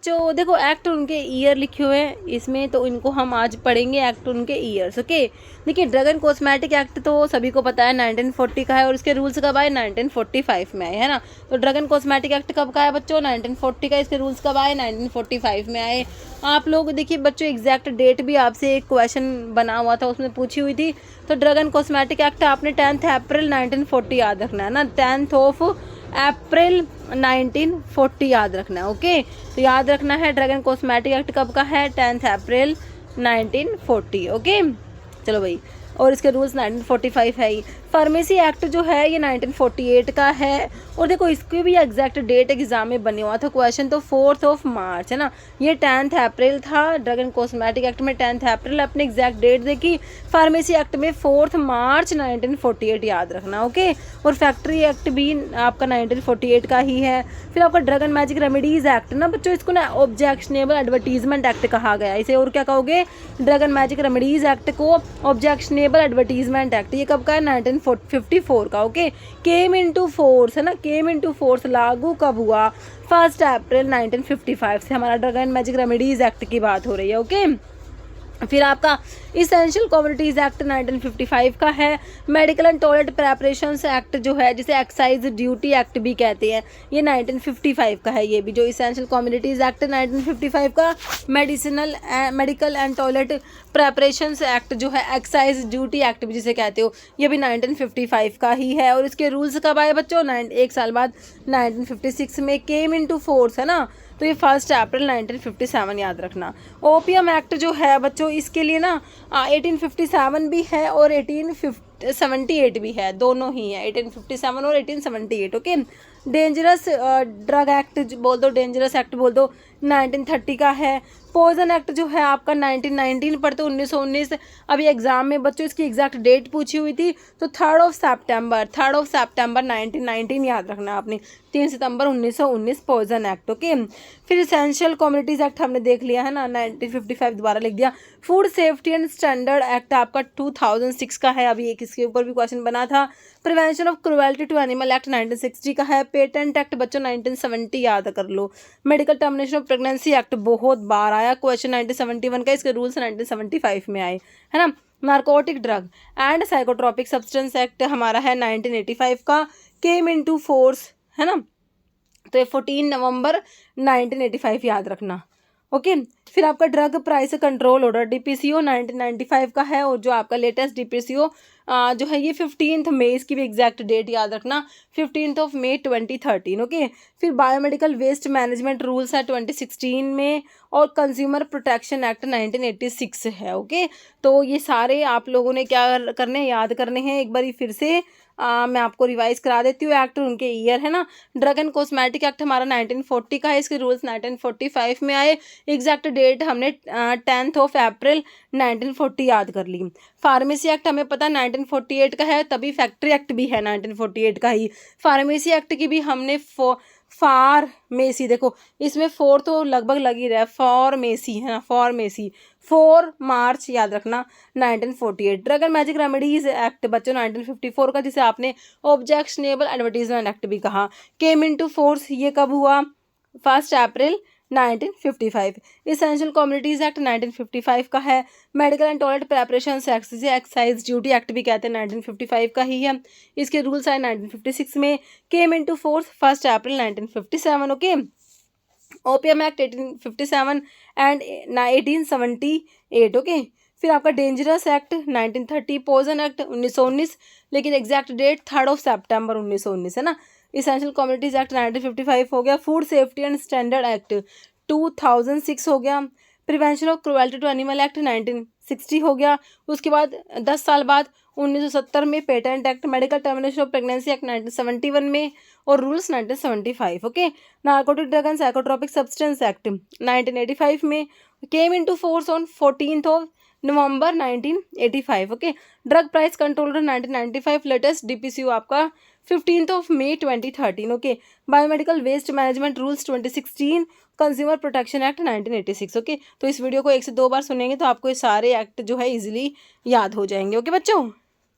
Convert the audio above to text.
जो देखो एक्ट उनके ईयर लिखे हुए हैं इसमें, तो इनको हम आज पढ़ेंगे एक्ट उनके ईयर्स। ओके, देखिए ड्रग एंड कॉस्मेटिक एक्ट तो सभी को पता है 1940 का है, और इसके रूल्स कब आए 1945 में आए, है ना। तो ड्रग एंड कॉस्मेटिक एक्ट कब का है बच्चों 1940 का, इसके रूल्स कब आए 1945 में आए। आप लोग देखिए बच्चों एग्जैक्ट डेट भी आपसे एक क्वेश्चन बना हुआ था उसमें पूछी हुई थी। तो ड्रग एंड कॉस्मेटिक एक्ट आपने 10 अप्रैल 1940 याद रखना है ना, 10 अप्रैल 1940 याद रखना है। ओके, तो याद रखना है ड्रग एंड कॉस्मेटिक एक्ट कब का है 10 अप्रैल 1940। ओके, चलो भाई, और इसके रूल्स 1945 है ही। फार्मेसी एक्ट जो है ये 1948 का है, और देखो इसकी भी एग्जैक्ट डेट एग्जाम में बने हुआ था क्वेश्चन, तो 4 मार्च है ना, ये 10 अप्रैल था। ड्रग एंड कॉस्मेटिक एक्ट में 10 अप्रैल अपने एग्जैक्ट डेट देखी, फार्मेसी एक्ट में 4 मार्च 1948 याद रखना। ओके, और फैक्ट्री एक्ट भी आपका 1948 का ही है। फिर आपका drug and magic remedies act ना बच्चों, इसको ना ऑब्जेक्शनेबल एडवर्टीजमेंट एक्ट कहा गया है इसे, और क्या कहोगे drug and magic remedies act को ऑब्जेक्शनेबल एडवर्टीजमेंट एक्ट। ये कब का है 1954 का। ओके, केम इनटू फोर्स है ना, केम इनटू फोर्स लागू कब हुआ 1 अप्रैल 1955 से। हमारा drug and magic remedies act की बात हो रही है। ओके, फिर आपका इसेंशियल कमोडिटीज़ एक्ट 1955 का है। Medical and toilet preparations act जो है जिसे एक्साइज ड्यूटी एक्ट भी कहते हैं, ये 1955 का है। ये भी जो इसेंशियल कमोडिटीज़ एक्ट 1955 का, medical and toilet preparations act जो है एक्साइज ड्यूटी एक्ट भी जिसे कहते हो, ये भी 1955 का ही है। और इसके रूल्स कब आए बच्चों एक साल बाद 1956 में केम इनटू फोर्स है ना, तो ये 1 अप्रैल 1957 याद रखना। ओपीएम एक्ट जो है बच्चों इसके लिए ना 1857 भी है और 1878 भी है, दोनों ही है 1857 और 1878। ओके, डेंजरस ड्रग एक्ट बोल दो, डेंजरस एक्ट बोल दो 1930 का है। पॉइजन एक्ट जो है आपका 1919 पढ़ते 1919। अभी एग्जाम में बच्चों इसकी एग्जैक्ट डेट पूछी हुई थी, तो 3 सितंबर 1919 याद रखना आपने, 3 सितंबर 1919 पॉइजन एक्ट। ओके, फिर इसेंशियल कम्युनिटीज़ एक्ट हमने देख लिया है ना 1955, दोबारा लिख दिया। Food safety and standard act आपका 2006 का है, अभी एक इसके ऊपर भी क्वेश्चन बना था। Prevention of cruelty to animal act 1960 का है। पेटेंट एक्ट बच्चों 1970 याद कर लो। Medical termination of pregnancy act बहुत बार आया क्वेश्चन 1971 का, इसके रूल्स 1975 में आए, है ना। Narcotic drug and psychotropic substance act हमारा है 1985 का, केम इनटू फोर्स है ना, तो ये 14 नवंबर 1985 याद रखना। ओके, फिर आपका drug price control order DPCO 1995 का है, और जो आपका लेटेस्ट डीपीसीओ जो है ये 15 मई, इसकी भी एग्जैक्ट डेट याद रखना 15 मई 2013। ओके, फिर बायोमेडिकल वेस्ट मैनेजमेंट रूल्स है 2016 में, और कंज्यूमर प्रोटेक्शन एक्ट 1986 है। ओके, तो ये सारे आप लोगों ने क्या करने याद करने हैं, एक बार फिर से मैं आपको रिवाइज करा देती हूँ। एक्ट उनके ईयर है ना, ड्रग एंड कॉस्मेटिक एक्ट हमारा 1940 का है, इसके रूल्स 1945 में आए। एग्जैक्ट डेट हमने 10 अप्रैल 1940 याद कर ली। फार्मेसी एक्ट हमें पता 1948 का है, तभी फैक्ट्री एक्ट भी है 1948 का ही। फार्मेसी एक्ट की भी हमने फार्मेसी, देखो इसमें 4 तो लगभग लग ही रहा है, फार्मेसी है ना, फार्मेसी 4 मार्च याद रखना 1948। Drug and magic remedies act बच्चों 1954 का, जिसे आपने ऑब्जेक्शनेबल एडवर्टीजमेंट एक्ट भी कहा, केम इनटू फोर्स, ये कब हुआ 1 अप्रैल 1955। इसेंशियल कम्युनिटीज़ एक्ट 1955 का है। Medical and toilet preparation act जिसे एक्साइज ड्यूटी एक्ट भी कहते हैं 1955 का ही है, इसके रूल्स आए 1956 में, came into force 1 April 1957। Okay, OPM act 1857 and 1878। Okay, फिर आपका डेंजरस एक्ट 1930, पॉइजन एक्ट 1919, लेकिन एग्जैक्ट डेट 3 सितंबर 1919 है ना। इसेंशियल कम्युनिटीज एक्ट 1955 हो गया। Food safety and standard act 2006 हो गया। Prevention of cruelty to animal act 1960 हो गया। उसके बाद 10 साल बाद 1970 में patent act. Medical termination of pregnancy act 1971 में, और rules 1975। Okay, narcotic drug and psychotropic substance act 1985 में, came into force on 14 November 1985। Okay, drug price control 1995, latest DPCO आपका 15 May 2013। Okay, biomedical waste management rules 2016, consumer protection act 1986। Okay, तो इस video को 1 से 2 बार सुनेंगे तो आपको ये सारे एक्ट जो है इजीली याद हो जाएंगे। ओके बच्चों।